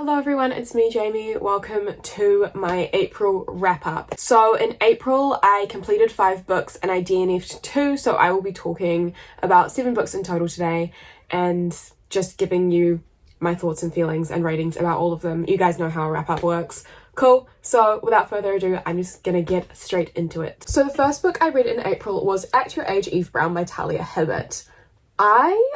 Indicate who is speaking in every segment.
Speaker 1: Hello everyone, it's me Jamie. Welcome to my April wrap up. So in April I completed 5 books and I DNF'd 2, so I will be talking about 7 books in total today and just giving you my thoughts and feelings and ratings about all of them. You guys know how a wrap up works. Cool, so without further ado, I'm just gonna get straight into it. So the first book I read in April was At Your Age, Eve Brown by Talia Hibbert. I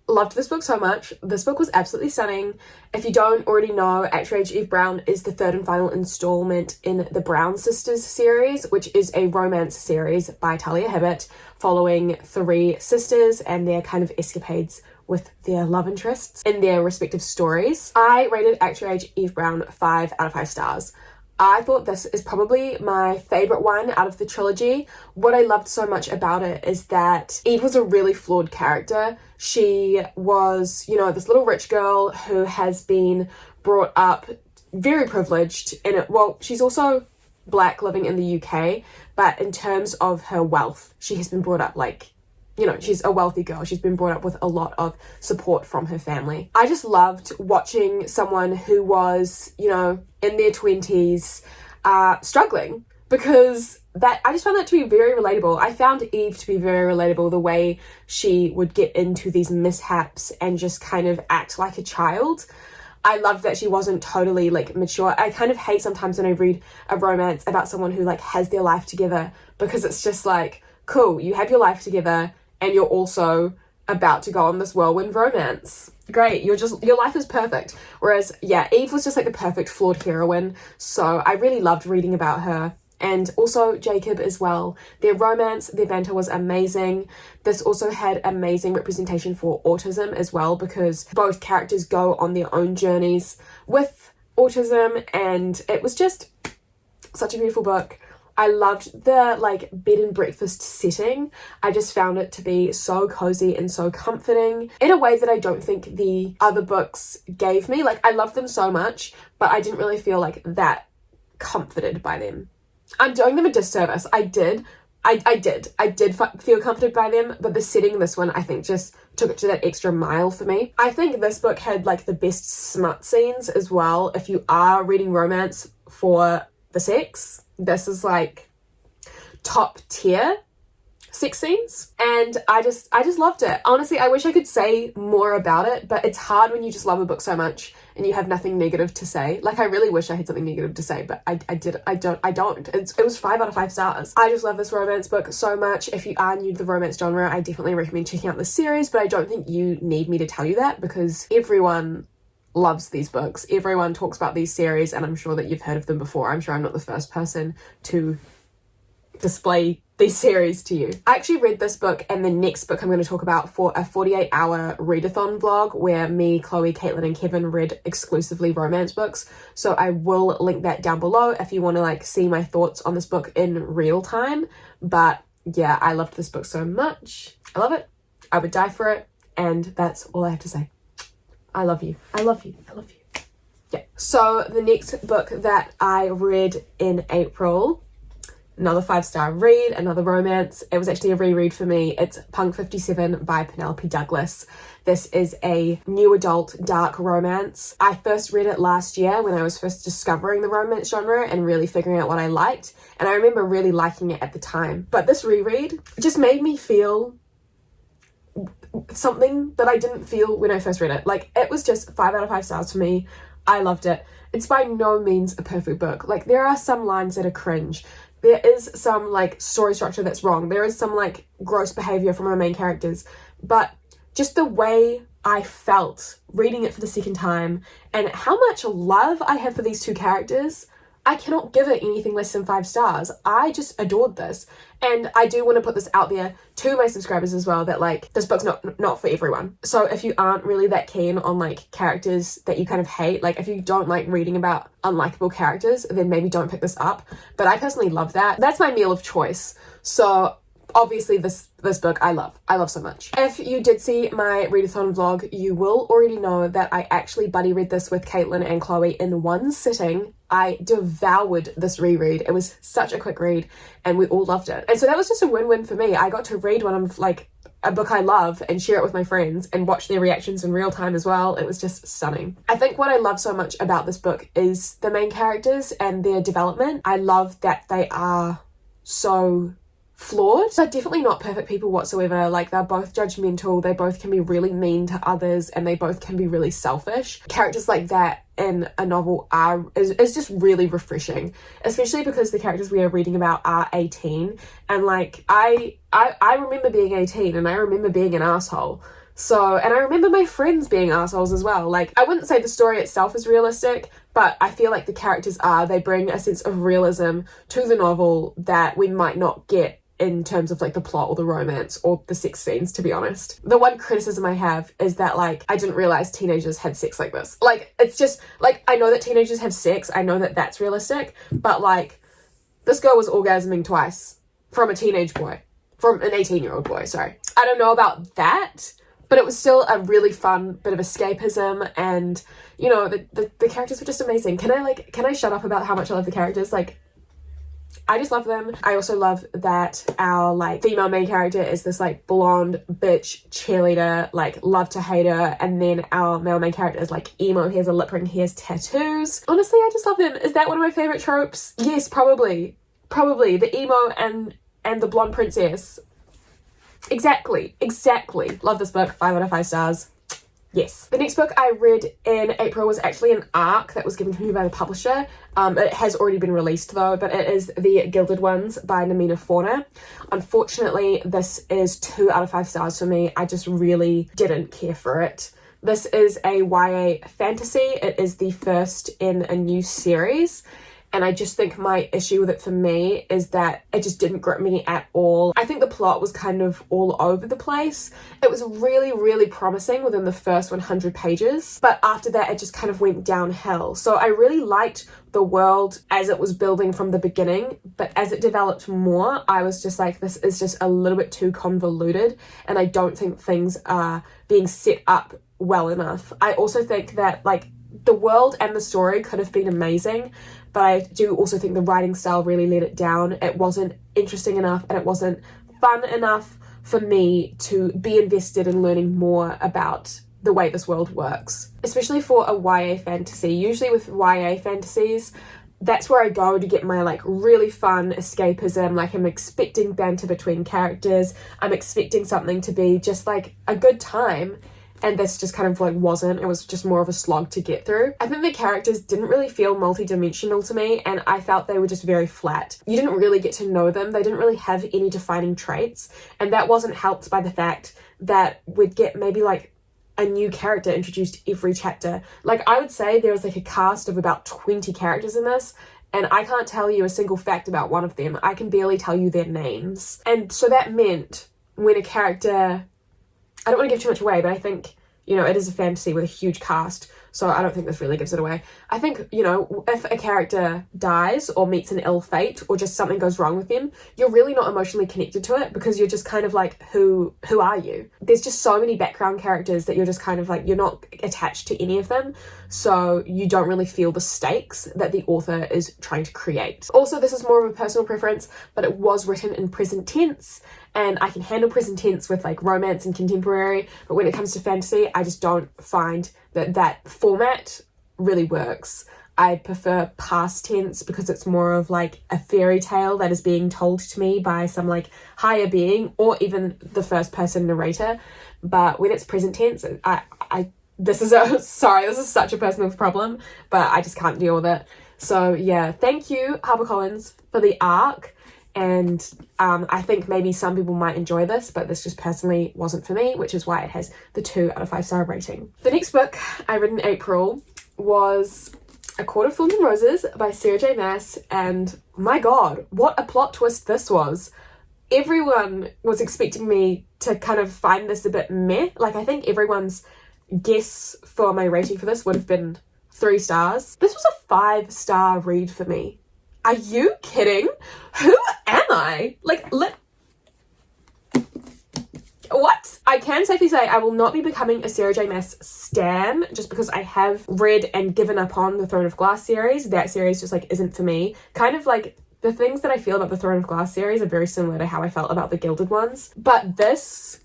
Speaker 1: loved this book so much. This book was absolutely stunning. If you don't already know, At Your Age, Eve Brown is the 3rd and final installment in the Brown Sisters series, which is a romance series by Talia Hibbert following 3 sisters and their kind of escapades with their love interests in their respective stories. I rated At Your Age, Eve Brown 5 out of 5 stars. I thought this is probably my favourite one out of the trilogy. What I loved so much about it is that Eve was a really flawed character. She was, you know, this little rich girl who has been brought up very privileged in it. Well, she's also black living in the UK, but in terms of her wealth, she has been brought up like, you know, she's a wealthy girl. She's been brought up with a lot of support from her family. I just loved watching someone who was, you know, in their 20s struggling, because I just found that to be very relatable. I found Eve to be very relatable, the way she would get into these mishaps and just kind of act like a child. I loved that she wasn't totally like mature. I kind of hate sometimes when I read a romance about someone who like has their life together, because it's just like, cool, you have your life together and you're also about to go on this whirlwind romance. Great, your life is perfect. Whereas, yeah, Eve was just like the perfect flawed heroine. So I really loved reading about her. And also Jacob as well. Their romance, their banter was amazing. This also had amazing representation for autism as well, because both characters go on their own journeys with autism, and it was just such a beautiful book. I loved the like bed and breakfast setting. I just found it to be so cozy and so comforting in a way that I don't think the other books gave me. Like, I loved them so much, but I didn't really feel like that comforted by them. I'm doing them a disservice. I did feel comforted by them, but the setting in this one, I think, just took it to that extra mile for me. I think this book had like the best smut scenes as well. If you are reading romance for the sex, this is like top tier sex scenes, and I just loved it. Honestly, I wish I could say more about it, but it's hard when you just love a book so much and you have nothing negative to say. Like, I really wish I had something negative to say, but I don't. It was 5 out of 5 stars. I just love this romance book so much. If you are new to the romance genre, I definitely recommend checking out this series, but I don't think you need me to tell you that, because everyone loves these books. Everyone talks about these series, and I'm sure that you've heard of them before. I'm sure I'm not the first person to display these series to you. I actually read this book and the next book I'm going to talk about for a 48-hour readathon vlog where me, Chloe, Caitlin and Kevin read exclusively romance books. So I will link that down below if you want to like see my thoughts on this book in real time. But yeah, I loved this book so much. I love it. I would die for it. And that's all I have to say. I love you. I love you. I love you. Yeah. So the next book that I read in April, another 5-star read, another romance. It was actually a reread for me. It's Punk 57 by Penelope Douglas. This is a new adult dark romance. I first read it last year when I was first discovering the romance genre and really figuring out what I liked. And I remember really liking it at the time. But this reread just made me feel something that I didn't feel when I first read it. Like, it was just 5 out of 5 stars for me. I loved it. It's by no means a perfect book. Like, there are some lines that are cringe. There is some like story structure that's wrong. There is some like gross behavior from our main characters, but just the way I felt reading it for the second time and how much love I have for these 2 characters, I cannot give it anything less than 5 stars. I just adored this. And I do want to put this out there to my subscribers as well, that like, this book's not for everyone. So if you aren't really that keen on like characters that you kind of hate, like if you don't like reading about unlikable characters, then maybe don't pick this up. But I personally love that. That's my meal of choice. So obviously this book I love so much. If you did see my readathon vlog, you will already know that I actually buddy read this with Caitlin and Chloe in one sitting. I devoured this reread. It was such a quick read and we all loved it. And so that was just a win-win for me. I got to read one of like a book I love and share it with my friends and watch their reactions in real time as well. It was just stunning. I think what I love so much about this book is the main characters and their development. I love that they are so flawed. They're definitely not perfect people whatsoever. Like, they're both judgmental, they both can be really mean to others, and they both can be really selfish. Characters like that in a novel is just really refreshing, especially because the characters we are reading about are 18, and like I remember being 18 and I remember being an asshole. So, and I remember my friends being assholes as well. Like, I wouldn't say the story itself is realistic, but I feel like the characters they bring a sense of realism to the novel that we might not get in terms of like the plot or the romance or the sex scenes, to be honest. The one criticism I have is that like I didn't realize teenagers had sex like this. Like, it's just like, I know that teenagers have sex, I know that that's realistic, but like this girl was orgasming twice from an 18-year-old boy, sorry. I don't know about that, but it was still a really fun bit of escapism, and you know, the characters were just amazing. Can I shut up about how much I love the characters? Like, I just love them. I also love that our like female main character is this like blonde bitch cheerleader, like love to hate her, and then our male main character is like emo, he has a lip ring, he has tattoos. Honestly, I just love them. Is that one of my favorite tropes? Yes, probably the emo and the blonde princess. Exactly. Love this book. 5 out of 5 stars. Yes. The next book I read in April was actually an ARC that was given to me by the publisher. It has already been released though, but it is The Gilded Ones by Namina Fauna. Unfortunately, this is 2 out of 5 stars for me. I just really didn't care for it. This is a YA fantasy. It is the first in a new series. And I just think my issue with it for me is that it just didn't grip me at all. I think the plot was kind of all over the place. It was really, really promising within the first 100 pages, but after that it just kind of went downhill. So I really liked the world as it was building from the beginning, but as it developed more, I was just like, this is just a little bit too convoluted, and I don't think things are being set up well enough. I also think that like the world and the story could have been amazing, but I do also think the writing style really let it down. It wasn't interesting enough and it wasn't fun enough for me to be invested in learning more about the way this world works, especially for a YA fantasy. Usually with YA fantasies, that's where I go to get my like really fun escapism. Like, I'm expecting banter between characters, I'm expecting something to be just like a good time, and this just kind of like wasn't. It was just more of a slog to get through. I think the characters didn't really feel multi-dimensional to me, and I felt they were just very flat. You didn't really get to know them. They didn't really have any defining traits, and that wasn't helped by the fact that we'd get maybe like a new character introduced every chapter. Like, I would say there was like a cast of about 20 characters in this, and I can't tell you a single fact about one of them. I can barely tell you their names. And so that meant when a character, I don't want to give too much away, but I think, you know, it is a fantasy with a huge cast, so I don't think this really gives it away. I think, you know, if a character dies or meets an ill fate or just something goes wrong with them, you're really not emotionally connected to it, because you're just kind of like, who are you? There's just so many background characters that you're just kind of like, you're not attached to any of them, so you don't really feel the stakes that the author is trying to create. Also, this is more of a personal preference, but it was written in present tense, and I can handle present tense with like romance and contemporary, but when it comes to fantasy, I just don't find that format really works. I prefer past tense because it's more of like a fairy tale that is being told to me by some like higher being, or even the first person narrator. But when it's present tense, this is such a personal problem, but I just can't deal with it. So yeah, thank you HarperCollins for the ARC. And I think maybe some people might enjoy this, but this just personally wasn't for me, which is why it has the 2 out of 5 star rating. The next book I read in April was A Court of Thorns and Roses by Sarah J Maas, and my god, what a plot twist this was. Everyone was expecting me to kind of find this a bit meh. Like, I think everyone's guess for my rating for this would have been 3 stars. This was a 5-star read for me. Are you kidding? Who am I? Like, what? I can safely say I will not be becoming a Sarah J Maas stan just because I have read and given up on the Throne of Glass series. That series just like isn't for me. Kind of like the things that I feel about the Throne of Glass series are very similar to how I felt about the Gilded Ones. But this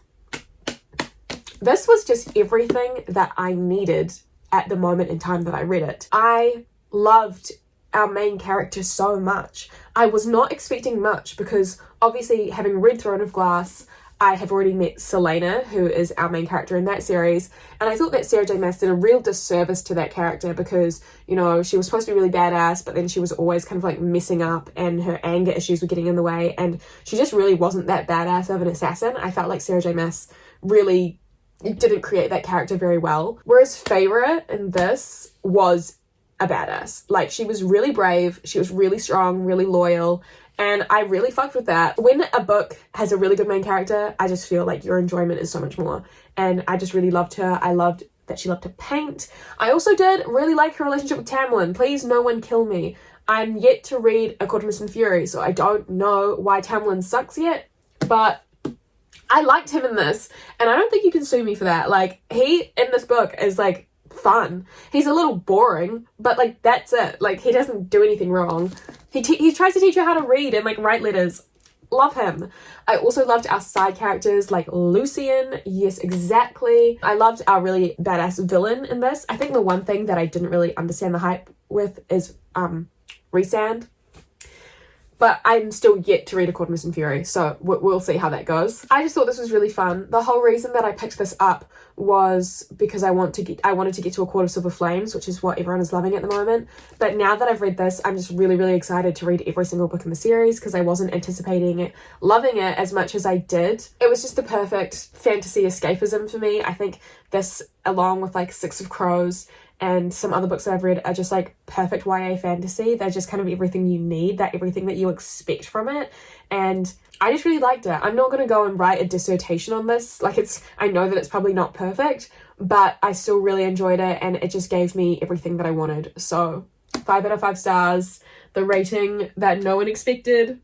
Speaker 1: This was just everything that I needed at the moment in time that I read it. I loved our main character so much. I was not expecting much because obviously, having read Throne of Glass, I have already met Selena, who is our main character in that series, and I thought that Sarah J Maas did a real disservice to that character because, you know, she was supposed to be really badass, but then she was always kind of like messing up and her anger issues were getting in the way, and she just really wasn't that badass of an assassin. I felt like Sarah J Maas really didn't create that character very well. Whereas Feyre in this was a badass. Like, she was really brave, she was really strong, really loyal, and I really fucked with that. When a book has a really good main character, I just feel like your enjoyment is so much more. And I just really loved her. I loved that she loved to paint. I also did really like her relationship with Tamlin. Please, no one kill me. I'm yet to read A Court of Mist and Fury, so I don't know why Tamlin sucks yet, but I liked him in this, and I don't think you can sue me for that. Like, he in this book is like fun. He's a little boring, but like that's it. Like, he doesn't do anything wrong. He tries to teach you how to read and like write letters. Love him. I also loved our side characters like Lucian. Yes, exactly. I loved our really badass villain in this. I think the one thing that I didn't really understand the hype with is Rhysand. But I'm still yet to read A Court of Mist and Fury, so we'll see how that goes. I just thought this was really fun. The whole reason that I picked this up was because I wanted to get to A Court of Silver Flames, which is what everyone is loving at the moment. But now that I've read this, I'm just really, really excited to read every single book in the series because I wasn't anticipating it, loving it as much as I did. It was just the perfect fantasy escapism for me. I think this, along with like Six of Crows and some other books that I've read, are just like perfect YA fantasy. They're just kind of everything you need, that everything that you expect from it. And I just really liked it. I'm not going to go and write a dissertation on this. Like, I know that it's probably not perfect, but I still really enjoyed it and it just gave me everything that I wanted. So 5 out of 5 stars, the rating that no one expected,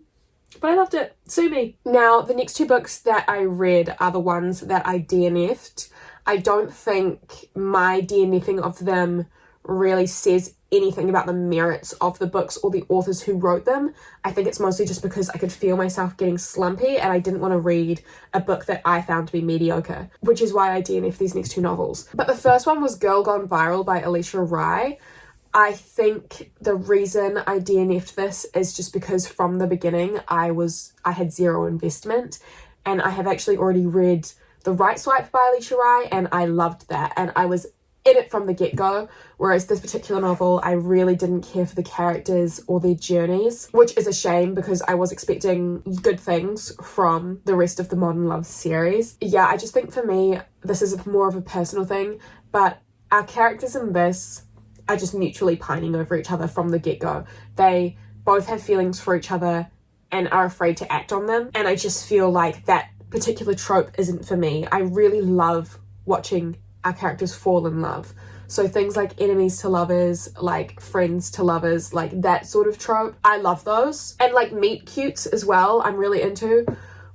Speaker 1: but I loved it. Sue me. Now, the next 2 books that I read are the ones that I DNF'd. I don't think my DNFing of them really says anything about the merits of the books or the authors who wrote them. I think it's mostly just because I could feel myself getting slumpy and I didn't want to read a book that I found to be mediocre, which is why I DNF'd these next 2 novels. But the first one was Girl Gone Viral by Alicia Rai. I think the reason I DNF'd this is just because from the beginning I had zero investment, and I have actually already read The Right Swipe by Alicia Rai, and I loved that, and I was in it from the get-go, whereas this particular novel, I really didn't care for the characters or their journeys, which is a shame because I was expecting good things from the rest of the Modern Love series. Yeah, I just think for me, this is more of a personal thing, but our characters in this are just mutually pining over each other from the get-go. They both have feelings for each other and are afraid to act on them, and I just feel like that particular trope isn't for me. I really love watching our characters fall in love. So things like enemies to lovers, like friends to lovers, like that sort of trope, I love those. And like meet cutes as well, I'm really into.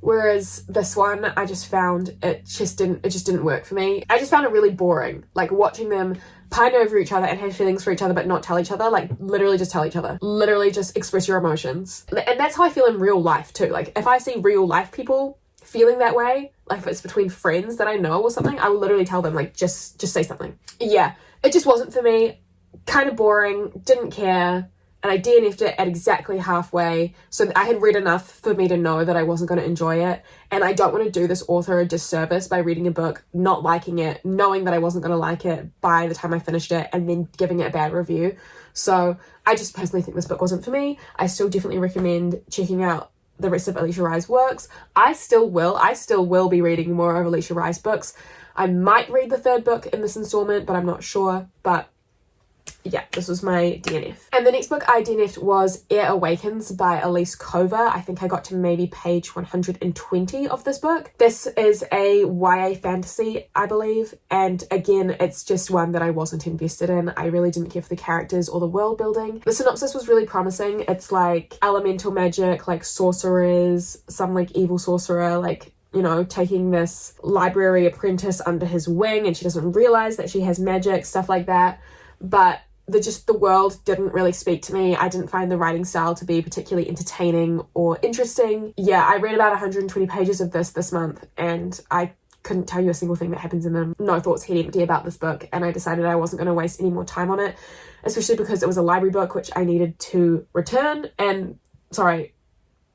Speaker 1: Whereas this one, I just found it just didn't work for me. I just found it really boring, like watching them pine over each other and have feelings for each other but not tell each other. Like, literally just tell each other. Literally just express your emotions. And that's how I feel in real life too. Like, if I see real life people feeling that way, like if it's between friends that I know or something, I will literally tell them, like, just say something. Yeah, it just wasn't for me. Kind of boring, didn't care, and I DNF'd it at exactly halfway, so I had read enough for me to know that I wasn't going to enjoy it, and I don't want to do this author a disservice by reading a book, not liking it, knowing that I wasn't going to like it by the time I finished it, and then giving it a bad review. So I just personally think this book wasn't for me. I still definitely recommend checking out the rest of Alicia Rai's works. I still will be reading more of Alicia Rai's books. I might read the 3rd book in this installment, but I'm not sure. But yeah, this was my DNF. And the next book I DNF'd was Air Awakens by Elise Cover. I think I got to maybe page 120 of this book. This is a YA fantasy, I believe. And again, it's just one that I wasn't invested in. I really didn't care for the characters or the world building. The synopsis was really promising. It's like elemental magic, like sorcerers, some like evil sorcerer, like, you know, taking this library apprentice under his wing, and she doesn't realize that she has magic, stuff like that. But the world didn't really speak to me. I didn't find the writing style to be particularly entertaining or interesting. Yeah, I read about 120 pages of this month, and I couldn't tell you a single thing that happens in them. No thoughts, head empty about this book, and I decided I wasn't going to waste any more time on it, especially because it was a library book which I needed to return. And sorry,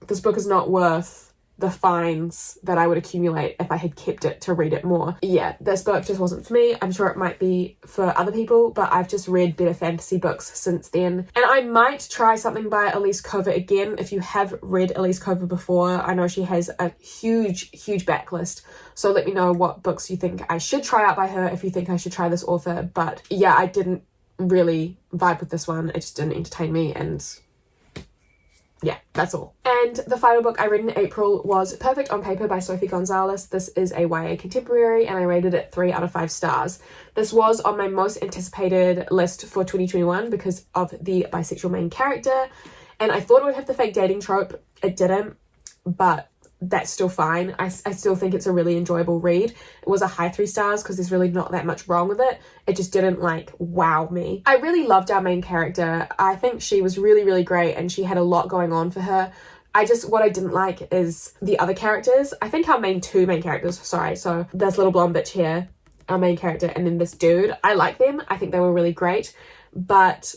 Speaker 1: this book is not worth the fines that I would accumulate if I had kept it to read it more. Yeah, this book just wasn't for me. I'm sure it might be for other people, but I've just read better fantasy books since then. And I might try something by Elise Cover again. If you have read Elise Cover before, I know she has a huge backlist. So let me know what books you think I should try out by her, if you think I should try this author. But yeah, I didn't really vibe with this one. It just didn't entertain me, and yeah, that's all. And the final book I read in April was Perfect on Paper by Sophie Gonzalez. This is a YA contemporary, and I rated it 3 out of 5 stars. This was on my most anticipated list for 2021 because of the bisexual main character, and I thought it would have the fake dating trope. It didn't, but that's still fine. I still think it's a really enjoyable read. It was a high 3 stars because there's really not that much wrong with it. It just didn't like wow me. I really loved our main character. I think she was really great, and she had a lot going on for her. What I didn't like is the other characters. I think our two main characters, sorry, so this little blonde bitch here, our main character, and then this dude, I like them. I think they were really great, but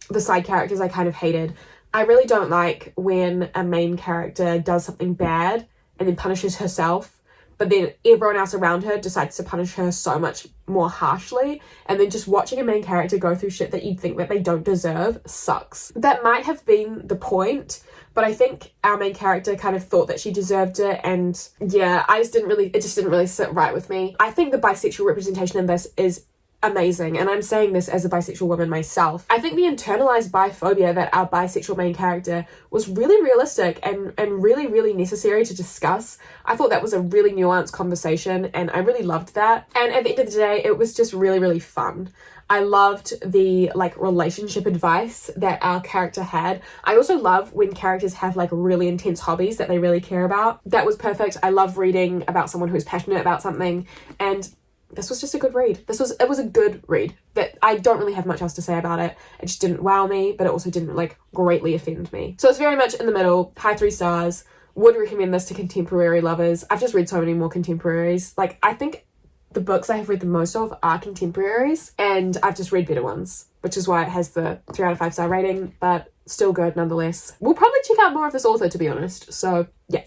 Speaker 1: the side characters I kind of hated. I really don't like when a main character does something bad and then punishes herself, but then everyone else around her decides to punish her so much more harshly, and then just watching a main character go through shit that you'd think that they don't deserve sucks. That might have been the point, but I think our main character kind of thought that she deserved it, and yeah, it just didn't really sit right with me. I think the bisexual representation in this is amazing, and I'm saying this as a bisexual woman myself. I think the internalized biphobia that our bisexual main character was really realistic and really necessary to discuss. I thought that was a really nuanced conversation, and I really loved that. And at the end of the day, it was just really fun. I loved the relationship advice that our character had. I also love when characters have really intense hobbies that they really care about. That was perfect. I love reading about someone who's passionate about something, and this was just a good read. It was a good read. That I don't really have much else to say about it. It just didn't wow me, but it also didn't greatly offend me. So it's very much in the middle, high 3 stars. Would recommend this to contemporary lovers. I've just read so many more contemporaries. I think the books I have read the most of are contemporaries, and I've just read better ones, which is why it has the 3 out of 5 star rating, but still good nonetheless. We'll probably check out more of this author, to be honest. So yeah.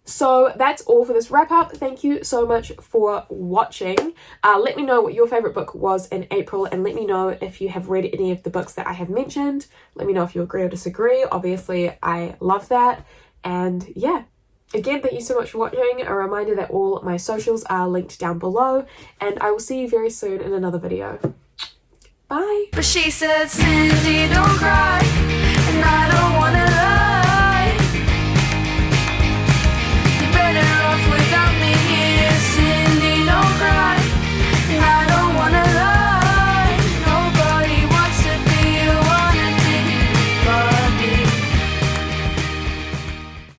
Speaker 1: So that's all for this wrap up. Thank you so much for watching. Let me know what your favorite book was in April, and let me know if you have read any of the books that I have mentioned. Let me know if you agree or disagree. Obviously, I love that. And yeah, again, thank you so much for watching. A reminder that all my socials are linked down below, and I will see you very soon in another video. Bye.
Speaker 2: But she said, Cindy, don't cry, and I